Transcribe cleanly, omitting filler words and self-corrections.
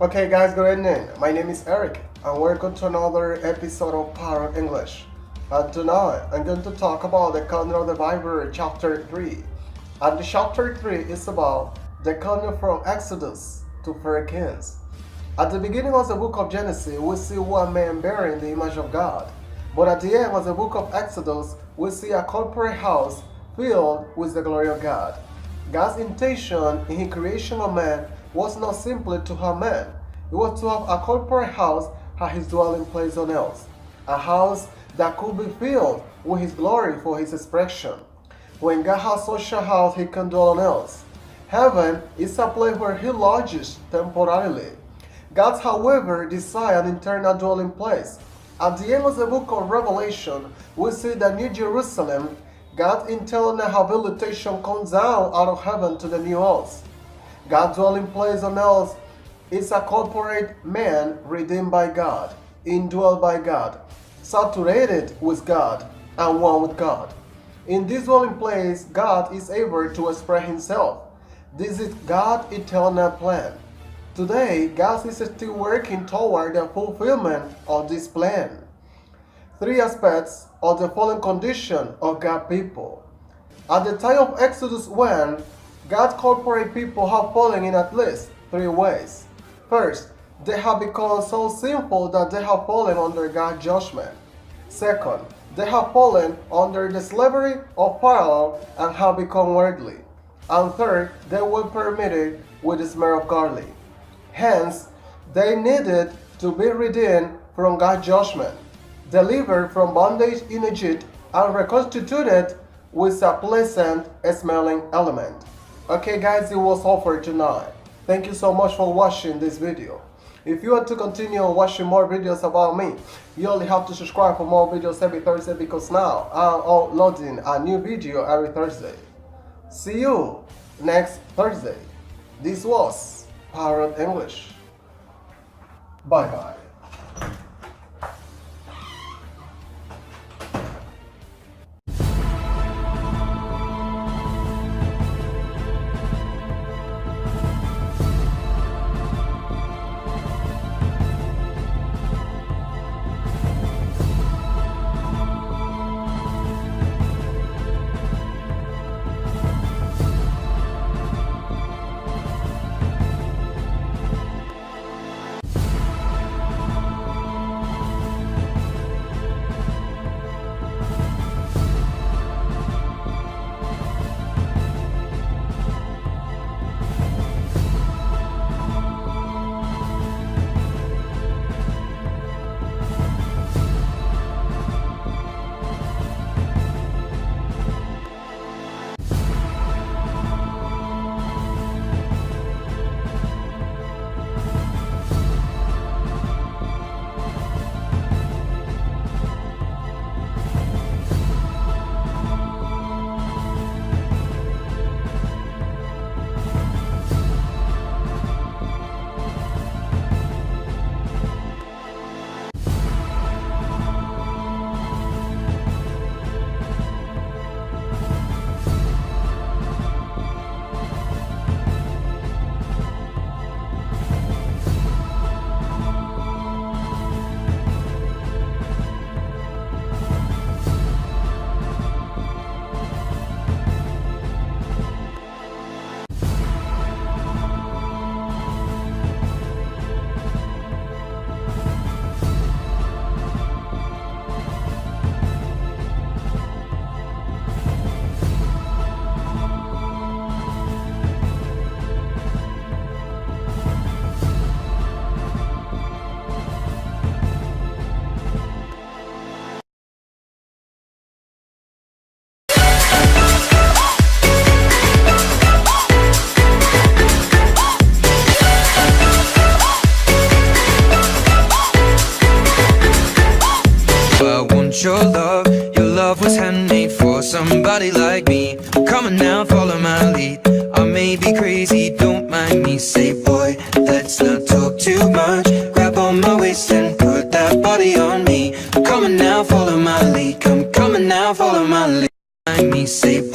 Okay guys, good evening. My name is Eric and welcome to another episode of Parrot English. And tonight I'm going to talk about the Kernel of the Bible chapter 3. And the chapter 3 is about the Kernel from Exodus to 1 Kings. At the beginning of the book of Genesis, we see one man bearing the image of God. But at the end of the book of Exodus, we see a corporate house filled with the glory of God. God's intention in his creation of man was not simply to have man. It was to have a corporate house as his dwelling place on earth. A house that could be filled with his glory for his expression. When God has such a house, he can dwell on earth. Heaven is a place where he lodges temporarily. God, however, desires an eternal dwelling place. At the end of the book of Revelation, we see that New Jerusalem, God's internal habilitation comes down out of heaven to the new earth. God's dwelling place on earth is a corporate man redeemed by God, indwelt by God, saturated with God, and one with God. In this dwelling place, God is able to express himself. This is God's eternal plan. Today, God is still working toward the fulfillment of this plan. Three aspects of the fallen condition of God's people. At the time of Exodus 1, God's corporate people have fallen in at least three ways. First, they have become so sinful that they have fallen under God's judgment. Second, they have fallen under the slavery of Pharaoh and have become worldly. And third, they were permitted with the smell of garlic. Hence, they needed to be redeemed from God's judgment, delivered from bondage in Egypt, and reconstituted with a pleasant smelling element. Okay guys, it was all for tonight. Thank you so much for watching this video. If you want to continue watching more videos about me, you only have to subscribe for more videos every Thursday because now I'm uploading a new video every Thursday. See you next Thursday. This was Parrot English. Bye bye. Your love was handmade for somebody like me. Come on now, follow my lead. I may be crazy, don't mind me. Say boy, let's not talk too much. Grab on my waist and put that body on me. Come on now, follow my lead. Come on now, follow my lead. Mind me, say